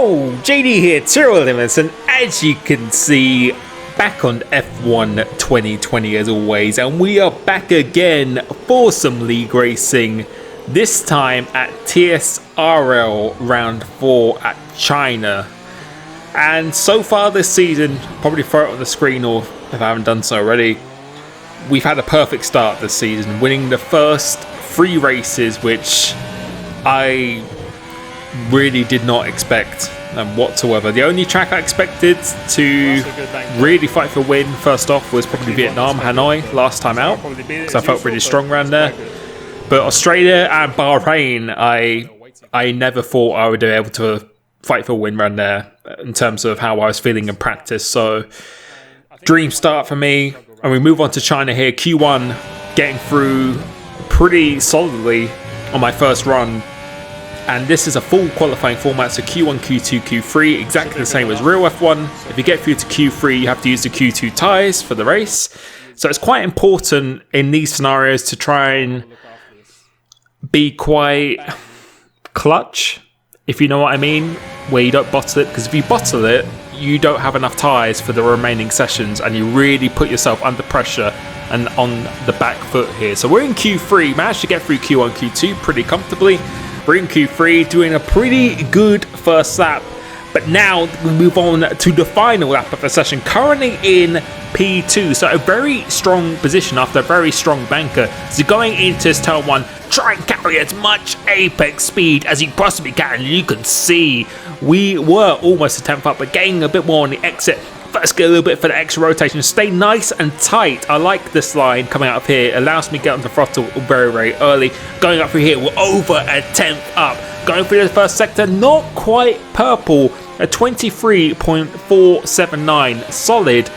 Yo, JD here, TSRL Limitless, and as you can see, back on F1 2020 as always, and we are back again for some league racing, this time at TSRL round 4 at China. And so far this season, probably throw it on the screen, or if I haven't done so already, we've had a perfect start this season, winning the first 3 races, which I really did not expect whatsoever. The only track I expected to really fight for a win first off was probably Vietnam, Hanoi last time out, because I felt really strong around there. But Australia and Bahrain, I never thought I would be able to fight for a win around there in terms of how I was feeling in practice. So dream start for me, and we move on to China here. Q1 getting through pretty solidly on my first run. And this is a full qualifying format, so Q1, Q2, Q3, exactly the same as real F1. If you get through to Q3, you have to use the Q2 tyres for the race. So it's quite important in these scenarios to try and be quite clutch, if you know what I mean, where you don't bottle it. Because if you bottle it, you don't have enough tyres for the remaining sessions, and you really put yourself under pressure and on the back foot here. So we're in Q3, managed to get through Q1, Q2 pretty comfortably. We're in Q3, doing a pretty good first lap, but now we move on to the final lap of the session, currently in P2, so a very strong position after a very strong banker. So going into turn 1, try and carry as much apex speed as you possibly can. You can see we were almost a 10th up, but getting a bit more on the exit. First, get a little bit for the extra rotation. Stay nice and tight. I like this line coming out of here. It allows me to get on the throttle very, very early. Going up through here, we're over a 10th up. Going through the first sector, not quite purple. A 23.479. Solid,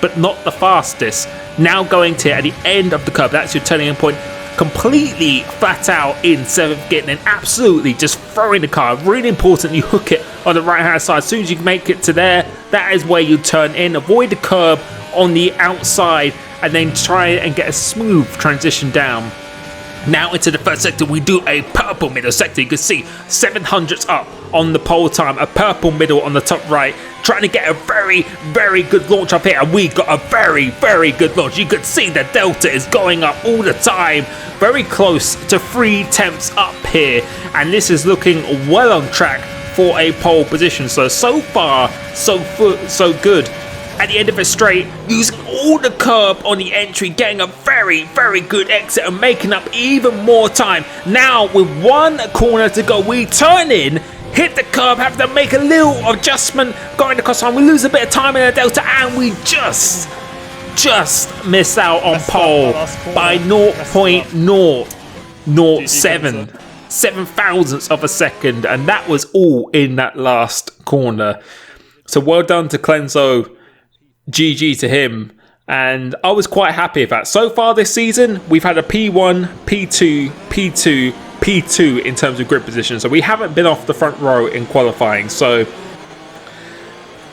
but not the fastest. Now going to at the end of the curve. That's your turning point. Completely flat out in 7th gear, and absolutely just throwing the car. Really important you hook it on the right hand side. As soon as you make it to there, that is where you turn in. Avoid the curb on the outside, and then try and get a smooth transition down. Now into the first sector, we do a purple middle sector. You can see 700s up on the pole time, a purple middle on the top right, trying to get a very, very good launch up here, and we got a very, very good launch. You can see the delta is going up all the time, very close to 3/10 up here, and this is looking well on track for a pole position. So far, so good. At the end of it straight, using all the curb on the entry, getting a very, very good exit and making up even more time. Now with 1 corner to go, we turn in, hit the curb, have to make a little adjustment, going across time. We lose a bit of time in the delta, and we just miss out on pole by 0.007 thousandths of a second, and that was all in that last corner. So well done to Clenzo. GG to him, and I was quite happy with that. So far this season, we've had a P1, P2, P2, P2 in terms of grid position, so we haven't been off the front row in qualifying. So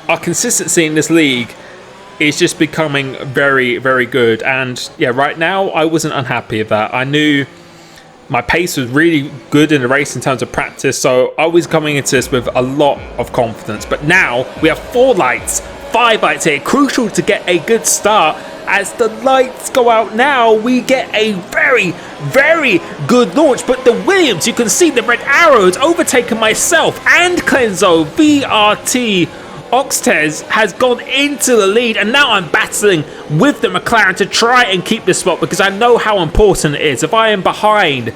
our consistency in this league is just becoming very, very good, and yeah, right now I wasn't unhappy with that. I knew my pace was really good in the race in terms of practice, so I was coming into this with a lot of confidence. But now we have 4 lights, 5 lights here, crucial to get a good start. As the lights go out now, we get a very, very good launch. But the Williams, you can see the red arrows overtaking myself and Clenzo. VRT Oxtez has gone into the lead, and now I'm battling with the McLaren to try and keep this spot, because I know how important it is. If I am behind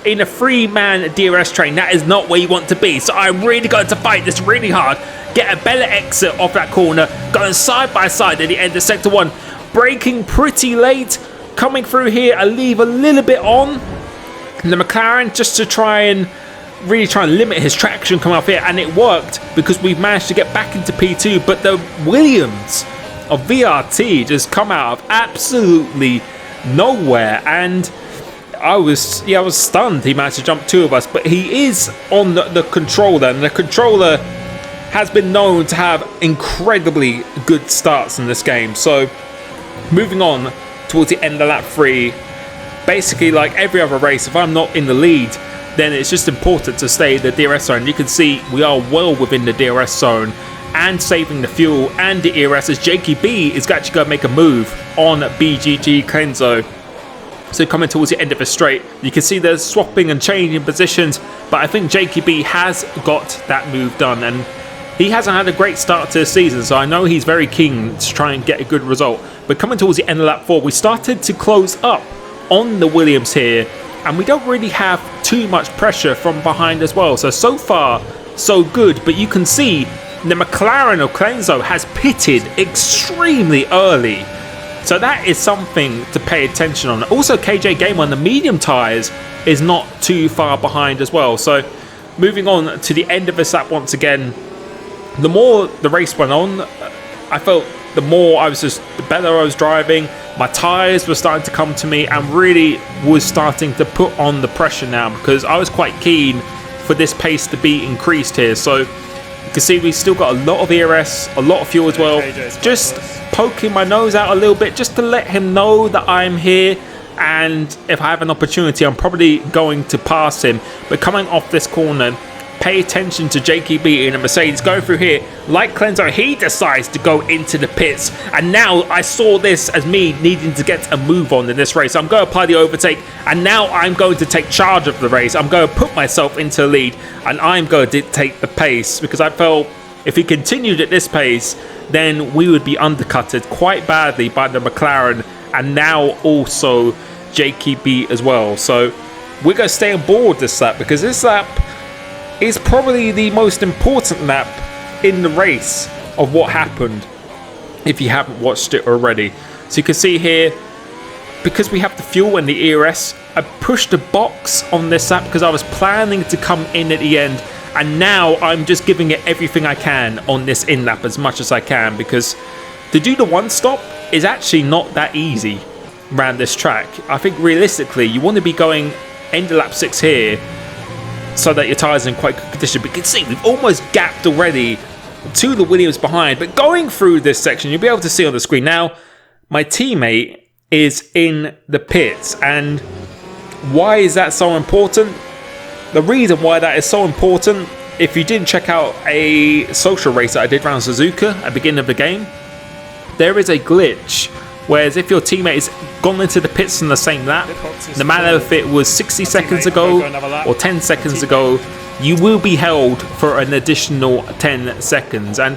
in a 3-man DRS train, that is not where you want to be. So I'm really going to fight this really hard, get a better exit off that corner, going side by side at the end of sector 1, braking pretty late, coming through here. I leave a little bit on the McLaren just to try and really try and limit his traction coming off here, and it worked because we've managed to get back into P2. But the Williams of VRT just come out of absolutely nowhere, and I was stunned. He managed to jump 2 of us, but he is on the controller, and the controller has been known to have incredibly good starts in this game. So moving on towards the end of lap 3, basically like every other race, if I'm not in the lead, then it's just important to stay in the DRS zone. You can see we are well within the DRS zone and saving the fuel and the ERS, as Jakey B is actually going to make a move on BGG Kenzo. So coming towards the end of the straight, you can see there's swapping and changing positions, but I think Jakey B has got that move done, and he hasn't had a great start to the season, so I know he's very keen to try and get a good result. But coming towards the end of lap 4, we started to close up on the Williams here, and we don't really have too much pressure from behind as well. So far, so good, but you can see the McLaren of Kenzo has pitted extremely early. So that is something to pay attention on. Also, KJ Gamer on the medium tyres is not too far behind as well. So moving on to the end of this lap once again, the more the race went on, I felt the better I was driving. My tyres were starting to come to me and really was starting to put on the pressure now, because I was quite keen for this pace to be increased here. So you can see we still got a lot of ERS, a lot of fuel as well. Just poking my nose out a little bit just to let him know that I'm here, and if I have an opportunity I'm probably going to pass him. But coming off this corner, pay attention to Jakey B in a Mercedes going through here. Like Kenzo, he decides to go into the pits, and now I saw this as me needing to get a move on in this race. I'm going to apply the overtake, and now I'm going to take charge of the race. I'm going to put myself into the lead, and I'm going to dictate the pace, because I felt if he continued at this pace, then we would be undercutted quite badly by the McLaren, and now also Jakey B as well. So we're going to stay on board this lap, because this lap is probably the most important lap in the race of what happened, if you haven't watched it already. So you can see here, because we have the fuel and the ERS, I pushed the box on this lap because I was planning to come in at the end, and now I'm just giving it everything I can on this in lap as much as I can, because to do the one stop is actually not that easy around this track. I think realistically you want to be going end of lap 6 here so that your tyres are in quite good condition. But you can see we've almost gapped already to the Williams behind. But going through this section, you'll be able to see on the screen now, my teammate is in the pits. And why is that so important? The reason why that is so important, if you didn't check out a social race that I did around Suzuka at the beginning of the game, there is a glitch, whereas if your teammate has gone into the pits in the same lap, no matter if it was 60 seconds ago or 10 seconds ago, you will be held for an additional 10 seconds. And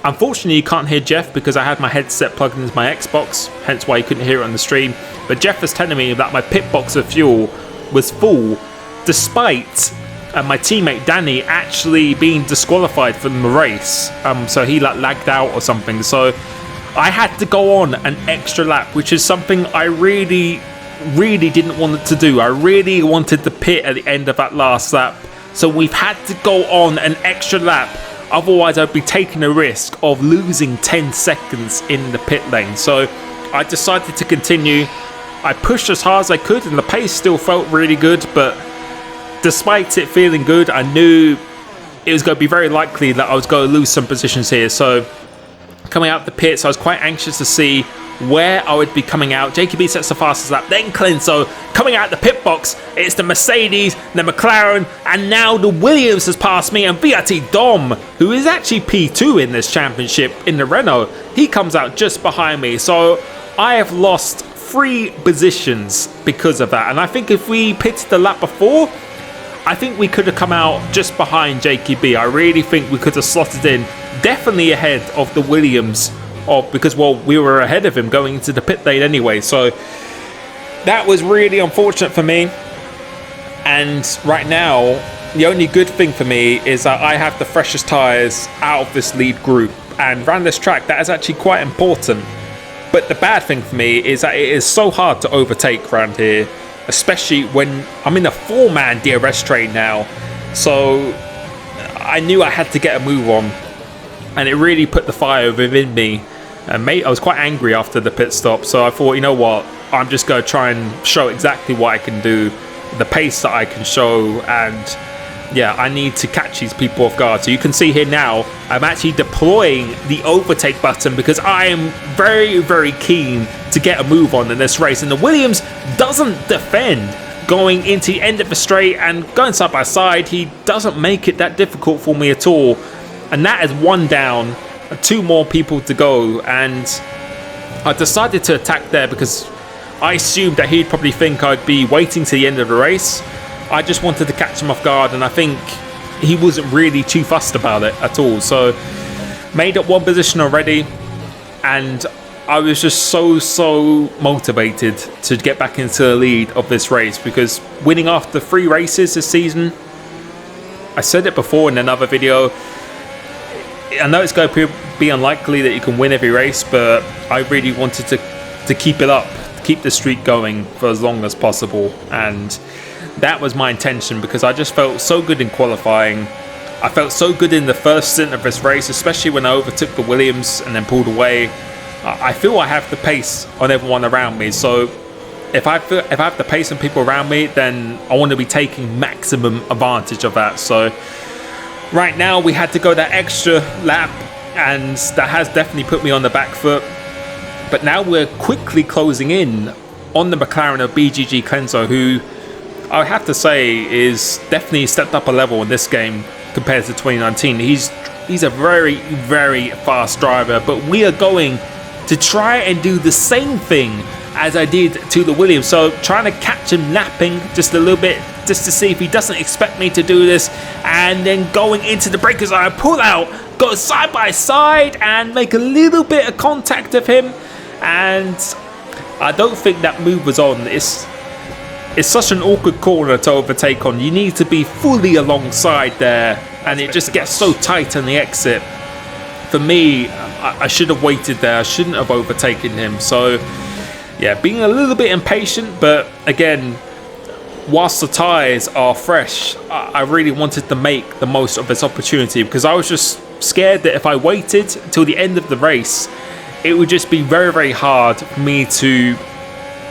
unfortunately you can't hear Jeff because I had my headset plugged into my Xbox, hence why you couldn't hear it on the stream. But Jeff was telling me that my pit box of fuel was full, despite my teammate Danny actually being disqualified from the race. So he lagged out or something. So I had to go on an extra lap, which is something I really didn't want to do. I really wanted to pit at the end of that last lap. So we've had to go on an extra lap. Otherwise, I'd be taking a risk of losing 10 seconds in the pit lane. So I decided to continue. I pushed as hard as I could, and the pace still felt really good. But despite it feeling good, I knew it was going to be very likely that I was going to lose some positions here. So coming out the pits, I was quite anxious to see where I would be coming out. Jakey B sets the fastest lap, then Kenzo coming out the pit box. It's the Mercedes, the McLaren, and now the Williams has passed me, and VRT Dom, who is actually P2 in this championship in the Renault, he comes out just behind me. So I have lost 3 positions because of that, and I think if we pitted the lap before, I think we could have come out just behind Jakey B. I really think we could have slotted in definitely ahead of the Williams, because, well, we were ahead of him going into the pit lane anyway. So that was really unfortunate for me. And right now, the only good thing for me is that I have the freshest tyres out of this lead group. And around this track, that is actually quite important. But the bad thing for me is that it is so hard to overtake around here, especially when I'm in a 4-man DRS train now. So I knew I had to get a move on, and it really put the fire within me. And mate, I was quite angry after the pit stop, so I thought, you know what, I'm just going to try and show exactly what I can do, the pace that I can show, and yeah, I need to catch these people off guard. So you can see here now, I'm actually deploying the overtake button because I am very keen to get a move on in this race. And the Williams doesn't defend, going into the end of the straight and going side by side, he doesn't make it that difficult for me at all. And that is 1 down, 2 more people to go, and I decided to attack there because I assumed that he'd probably think I'd be waiting to the end of the race. I just wanted to catch him off guard, and I think he wasn't really too fussed about it at all. So made up 1 position already, and I was just so motivated to get back into the lead of this race, because winning after 3 races this season, I said it before in another video, I know it's going to be unlikely that you can win every race, but I really wanted to keep it up, keep the streak going for as long as possible, and that was my intention, because I just felt so good in qualifying. I felt so good in the first stint of this race, especially when I overtook the Williams and then pulled away. I feel I have the pace on everyone around me, so if I have the pace on people around me, then I want to be taking maximum advantage of that. So right now we had to go that extra lap, and that has definitely put me on the back foot. But now we're quickly closing in on the McLaren of BGG Clenzo, who I have to say is definitely stepped up a level in this game compared to 2019. He's a very fast driver, but we are going to try and do the same thing as I did to the Williams. So trying to catch him napping just a little bit, just to see if he doesn't expect me to do this, and then going into the breakers, I pull out, go side by side and make a little bit of contact of him, and I don't think that move was on. It's such an awkward corner to overtake on. You need to be fully alongside there, and it just gets so tight on the exit. For me, I should have waited there. I shouldn't have overtaken him. So yeah, being a little bit impatient, but again, whilst the tyres are fresh, I really wanted to make the most of this opportunity, because I was just scared that if I waited till the end of the race, it would just be very hard for me to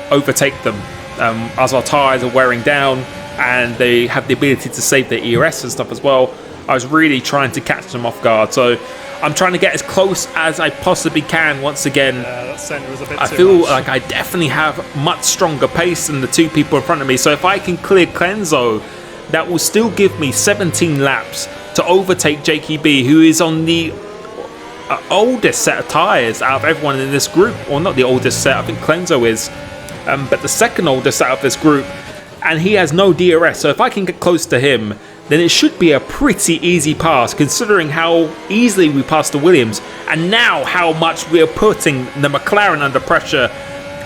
overtake them, as our tyres are wearing down and they have the ability to save their ERS and stuff as well. I was really trying to catch them off guard, so I'm trying to get as close as I possibly can. Once again, that centre was a bit I too feel much. like I definitely have much stronger pace than the 2 people in front of me. So if I can clear Clenzo, that will still give me 17 laps to overtake JKB, who is on the oldest set of tyres out of everyone in this group. Or not the oldest set, I think Clenzo is, but the second oldest out of this group, and he has no DRS. So if I can get close to him, then it should be a pretty easy pass, considering how easily we passed the Williams, and now how much we're putting the McLaren under pressure.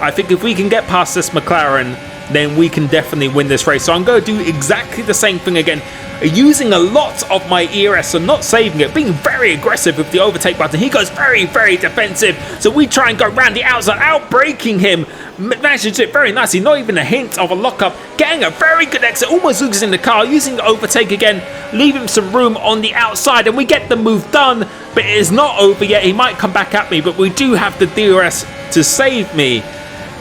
I think if we can get past this McLaren, then we can definitely win this race. So I'm going to do exactly the same thing again, using a lot of my ERS, so not saving it, being very aggressive with the overtake button. He goes very defensive, so we try and go around the outside, out-braking him, manages it very nicely, not even a hint of a lockup, getting a very good exit, almost losing the car, using the overtake again, leaving some room on the outside, and we get the move done, but it is not over yet. He might come back at me, but we do have the DRS to save me,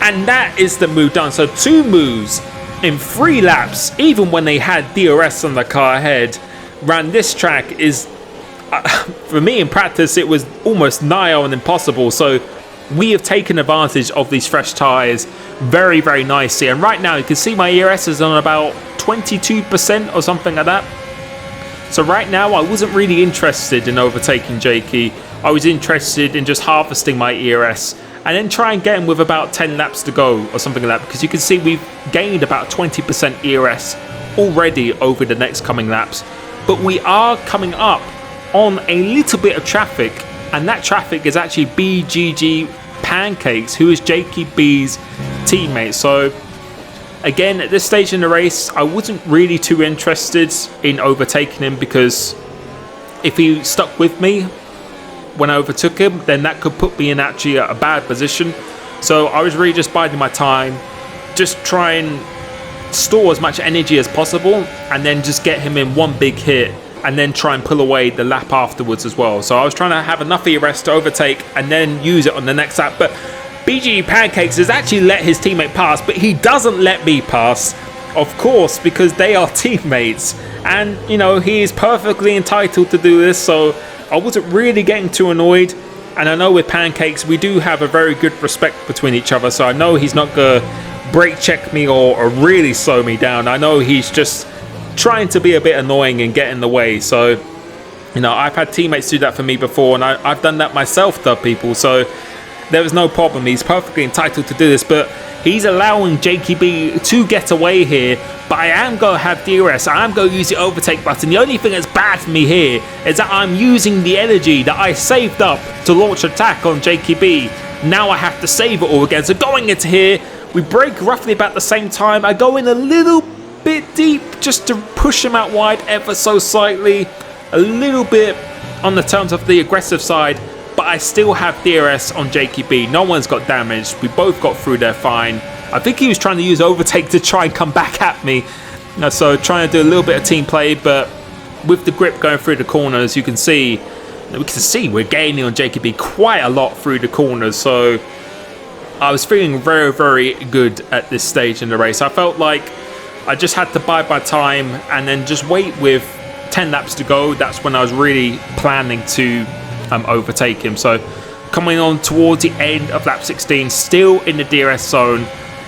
and that is the move done. So 2 moves in 3 laps, even when they had DRS on the car ahead. Ran this track is, for me in practice, it was almost nigh on impossible. So we have taken advantage of these fresh tyres very nicely. And right now you can see my ERS is on about 22% or something like that. So right now I wasn't really interested in overtaking Jakey. I was interested in just harvesting my ERS and then try and get him with about 10 laps to go or something like that, because you can see we've gained about 20% ERS already over the next coming laps. But we are coming up on a little bit of traffic, and that traffic is actually BGG Pancakes, who is JKB's teammate. So again, at this stage in the race, I wasn't really too interested in overtaking him, because if he stuck with me when I overtook him, then that could put me in actually a bad position. So I was really just biding my time, just try and store as much energy as possible, and then just get him in one big hit, and then try and pull away the lap afterwards as well. So I was trying to have enough ERS to overtake and then use it on the next lap. But BG Pancakes has actually let his teammate pass, but he doesn't let me pass, of course, because they are teammates, and you know, he is perfectly entitled to do this. So I wasn't really getting too annoyed, and I know with Pancakes we do have a very good respect between each other, so I know he's not gonna brake check me or really slow me down. I know he's just trying to be a bit annoying and get in the way. So, you know, I've had teammates do that for me before, and I've done that myself to people. So there was no problem. He's perfectly entitled to do this, but he's allowing JKB to get away here. But I am going to have DRS. I am going to use the overtake button. The only thing that's bad for me here is that I'm using the energy that I saved up to launch attack on JKB. Now I have to save it all again. So going into here, we break roughly about the same time. I go in a little bit deep just to push him out wide ever so slightly. A little bit on the terms of the aggressive side, but I still have DRS on JKB. No one's got damaged. We both got through there fine. I think he was trying to use overtake to try and come back at me. So trying to do a little bit of team play, but with the grip going through the corners, we can see we're gaining on JKB quite a lot through the corners. So I was feeling very, very good at this stage in the race. I felt like I just had to bide my time and then just wait with 10 laps to go. That's when I was really planning to overtake him. So coming on towards the end of lap 16, still in the DRS zone,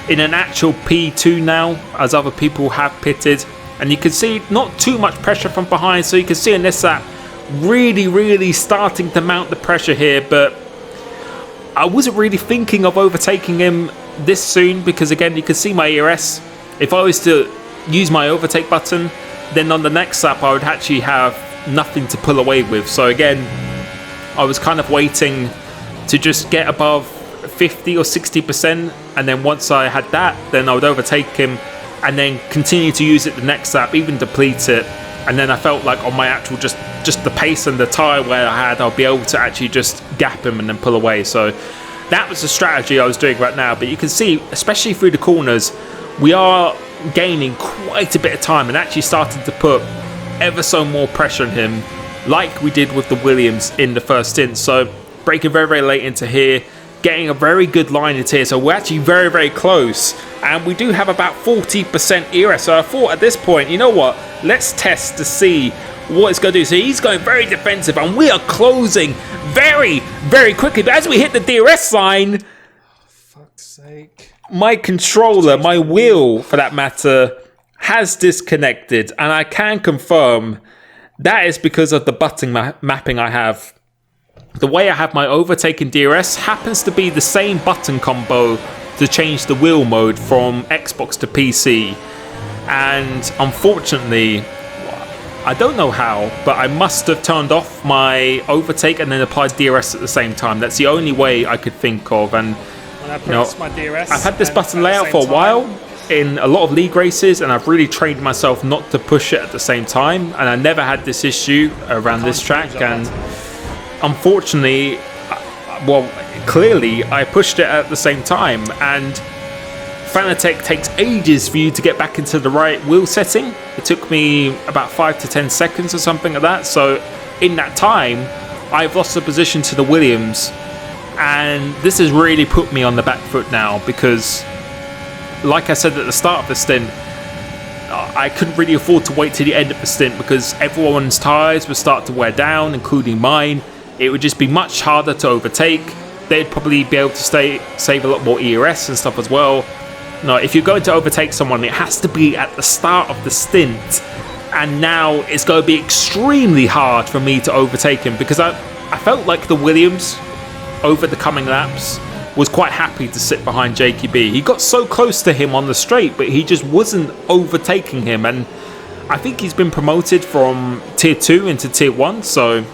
in an actual P2 now, as other people have pitted. And you can see not too much pressure from behind. So you can see in this lap, really starting to mount the pressure here. But I wasn't really thinking of overtaking him this soon, because again, you can see my ERS. If I was to use my overtake button, then on the next lap I would actually have nothing to pull away with. So again, I was kind of waiting to just get above 50 or 60%, and then once I had that, then I would overtake him and then continue to use it the next lap, even deplete it. And then I felt like on my actual just the pace and the tyre wear I had, I'll be able to actually just gap him and then pull away. So that was the strategy I was doing right now. But you can see, especially through the corners, we are gaining quite a bit of time and actually starting to put ever so more pressure on him, like we did with the Williams in the first stint. So breaking very late into here, getting a very good line into here. So we're actually very close, and we do have about 40% ERS. So I thought at this point, you know what, let's test to see what it's going to do. So he's going very defensive, and we are closing very quickly. But as we hit the DRS line, fuck's sake, my controller, my wheel for that matter, has disconnected, and I can confirm that is because of the button mapping I have. The way I have my overtaking DRS happens to be the same button combo to change the wheel mode from Xbox to PC. And unfortunately, I don't know how, but I must have turned off my overtake and then applied DRS at the same time. That's the only way I could think of. And when I press my DRS, I've had this button layout for a while in a lot of league races, and I've really trained myself not to push it at the same time. And I never had this issue around this track. And unfortunately, well, clearly I pushed it at the same time, and Fanatec takes ages for you to get back into the right wheel setting. It took me about 5 to 10 seconds or something like that. So in that time, I've lost the position to the Williams, and this has really put me on the back foot now, because like I said at the start of the stint, I couldn't really afford to wait to the end of the stint, because everyone's tyres would start to wear down, including mine. It would just be much harder to overtake. They'd probably be able to save a lot more ERS and stuff as well. No, if you're going to overtake someone, it has to be at the start of the stint. And now it's going to be extremely hard for me to overtake him, because I felt like the Williams, over the coming laps, was quite happy to sit behind JKB. He got so close to him on the straight, but he just wasn't overtaking him. And I think he's been promoted from Tier 2 into Tier 1, so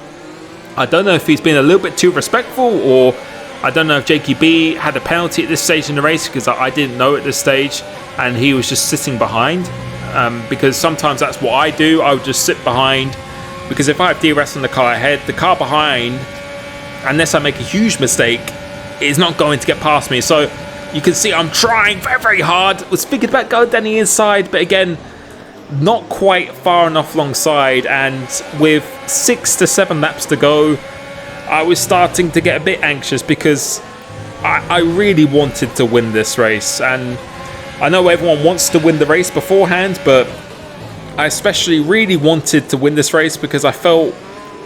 I don't know if he's been a little bit too respectful, or I don't know if JKB had a penalty at this stage in the race, because I didn't know at this stage, and he was just sitting behind. Because sometimes that's what I do. I would just sit behind, because if I have DRS on the car ahead, the car behind, unless I make a huge mistake, is not going to get past me. So you can see I'm trying very hard. Was thinking about going down the inside, but again, not quite far enough alongside. And with 6 to 7 laps to go, I was starting to get a bit anxious, because I really wanted to win this race. And I know everyone wants to win the race beforehand, but I especially really wanted to win this race, because I felt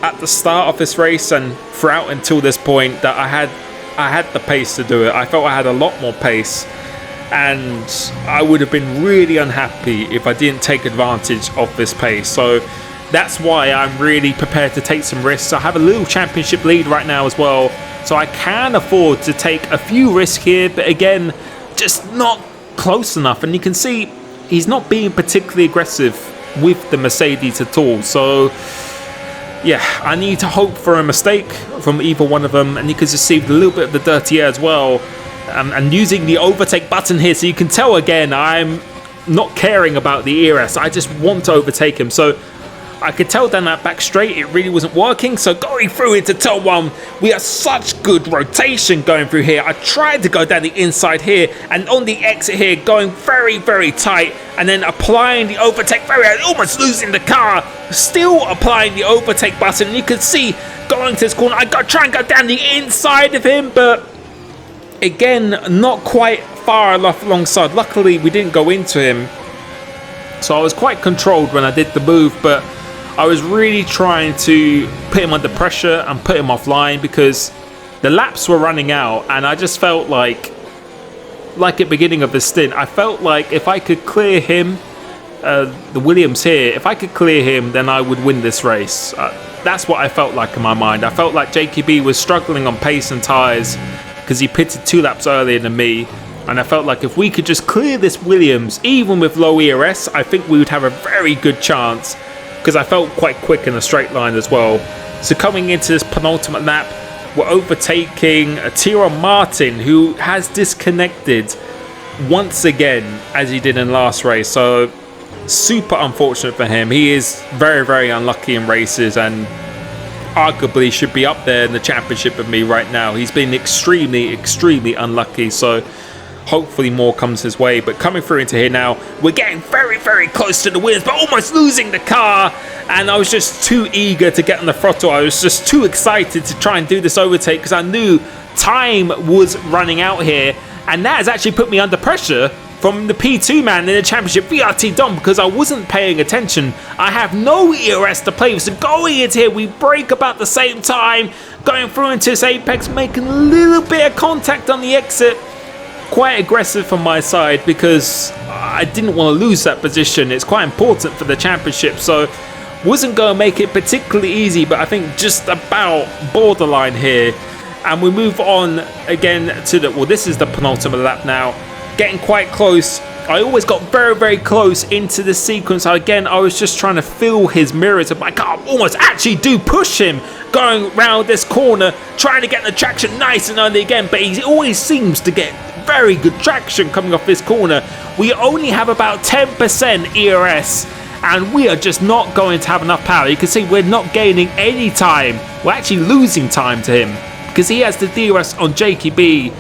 at the start of this race and throughout until this point that I had the pace to do it. I felt I had a lot more pace, and I would have been really unhappy if I didn't take advantage of this pace. So that's why I'm really prepared to take some risks. I have a little championship lead right now as well, so I can afford to take a few risks here, but again, just not close enough. And you can see he's not being particularly aggressive with the Mercedes at all. So yeah, I need to hope for a mistake from either one of them, and you can just see a little bit of the dirty air as well. And using the overtake button here, so you can tell again I'm not caring about the ERS. I just want to overtake him. So I could tell down that back straight it really wasn't working. So going through into turn 1, we have such good rotation going through here. I tried to go down the inside here, and on the exit here going very, very tight, and then applying the overtake very hard, almost losing the car, still applying the overtake button. And you can see going to this corner, I got to try and go down the inside of him, but again, not quite far enough alongside. Luckily, we didn't go into him, so I was quite controlled when I did the move, but I was really trying to put him under pressure and put him offline because the laps were running out, and I just felt like at the beginning of the stint, I felt like if I could clear him, the Williams here, if I could clear him, then I would win this race. That's what I felt like in my mind. I felt like JKB was struggling on pace and tyres because he pitted 2 laps earlier than me, and I felt like if we could just clear this Williams, even with low ERS, I think we would have a very good chance, because I felt quite quick in a straight line as well. So coming into this penultimate lap, we're overtaking Tyrrell Martin, who has disconnected once again, as he did in last race. So super unfortunate for him. He is very, very unlucky in races, and arguably should be up there in the championship with me right now. He's been extremely, extremely unlucky, so hopefully more comes his way. But coming through into here now, we're getting very, very close to the wins, but almost losing the car, and I was just too eager to get on the throttle. I was just too excited to try and do this overtake because I knew time was running out here, and that has actually put me under pressure from the P2 man in the championship, VRT Dom, because I wasn't paying attention. I have no ERS to play with, so going into here, we break about the same time, going through into this apex, making a little bit of contact on the exit. Quite aggressive from my side because I didn't want to lose that position. It's quite important for the championship, so wasn't going to make it particularly easy, but I think just about borderline here. And we move on again to the, well, this is the penultimate lap now. Getting quite close. I always got very, very close into the sequence. Again, I was just trying to fill his mirrors, but I can't almost actually do push him going round this corner, trying to get the traction nice and early again, but he always seems to get very good traction coming off this corner. We only have about 10% ERS, and we are just not going to have enough power. You can see we're not gaining any time. We're actually losing time to him because he has the DRS on JKB,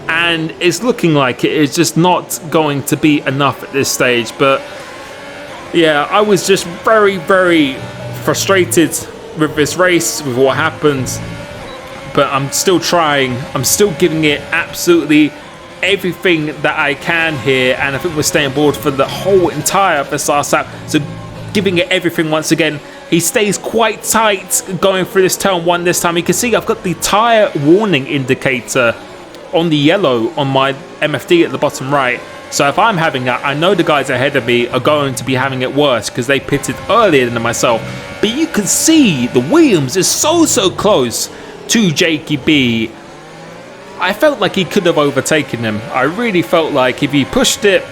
and it's looking like it is just not going to be enough at this stage. But yeah, I was just very, very frustrated with this race, with what happened, but I'm still trying. I'm still giving it absolutely everything that I can here, and I think we're staying board for the whole entire first lap, so giving it everything once again. He stays quite tight going through this turn 1 this time. You can see I've got the tyre warning indicator on the yellow on my MFD at the bottom right, so if I'm having that, I know the guys ahead of me are going to be having it worse because they pitted earlier than myself. But you can see the Williams is so close to JKB. I felt like he could have overtaken him. I really felt like if he pushed it,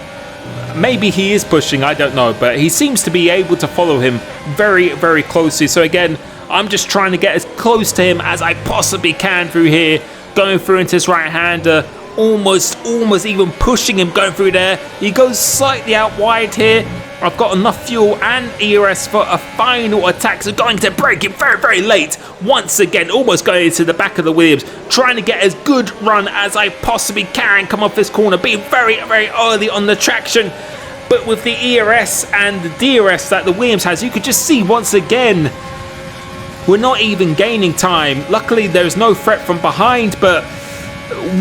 maybe he is pushing, I don't know, but he seems to be able to follow him very, very closely. So again, I'm just trying to get as close to him as I possibly can through here, going through into his right-hander, almost even pushing him going through there. He goes slightly out wide here. I've got enough fuel and ERS for a final attack, so going to break him very, very late. Once again, almost going into the back of the Williams, trying to get as good run as I possibly can, come off this corner, being very, very early on the traction. But with the ERS and the DRS that the Williams has, you could just see once again, we're not even gaining time. Luckily, there's no threat from behind, but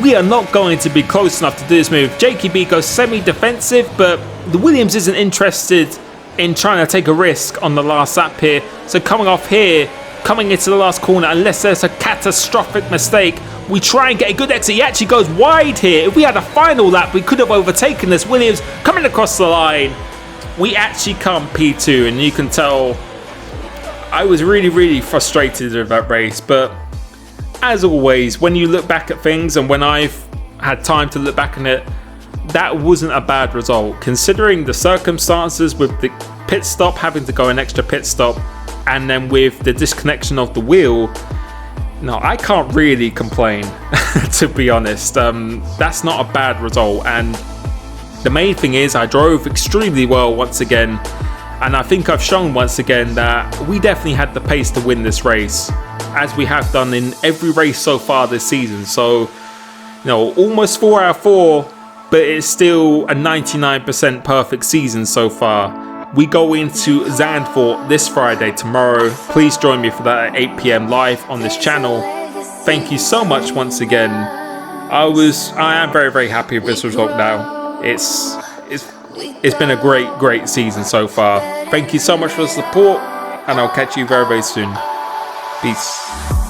we are not going to be close enough to do this move. JKB goes semi-defensive, but the Williams isn't interested in trying to take a risk on the last lap here. So coming off here, coming into the last corner unless there's a catastrophic mistake. We try and get a good exit. He actually goes wide here. If we had a final lap, we could have overtaken this. Williams coming across the line. We actually come P2, and you can tell I was really frustrated with that race. But as always, when you look back at things, and when I've had time to look back on it, that wasn't a bad result considering the circumstances, with the pit stop, having to go an extra pit stop, and then with the disconnection of the wheel. No, I can't really complain, to be honest. That's not a bad result, and the main thing is I drove extremely well once again, and I think I've shown once again that we definitely had the pace to win this race, as we have done in every race so far this season. So, almost 4 out of 4, but it's still a 99% perfect season so far. We go into Zandvoort this Friday, tomorrow. Please join me for that at 8 p.m. live on this channel. Thank you so much once again. I am very happy with this result now. It's been a great season so far. Thank you so much for the support, and I'll catch you very soon. Peace.